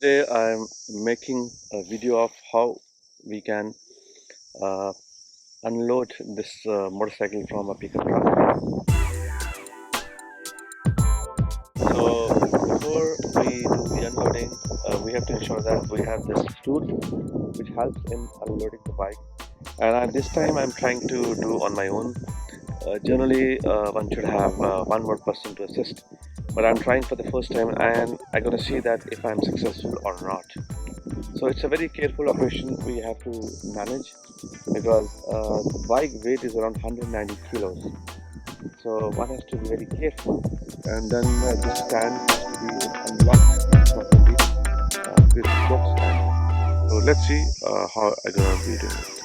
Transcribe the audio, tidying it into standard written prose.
Today I'm making a video of how we can uh, unload this motorcycle from a pickup truck. So before we do the unloading, we have to ensure that we have this tool which helps in unloading the bike. And this time I'm trying to do on my own. Generally, one should have one more person to assist, but I'm trying for the first time, and I'm gonna see that if I'm successful or not. So it's a very careful operation we have to manage because the bike weight is around 190 kilos. So one has to be very careful, and then this stand has to be unlocked properly with box stand. So let's see how I'm gonna be doing it.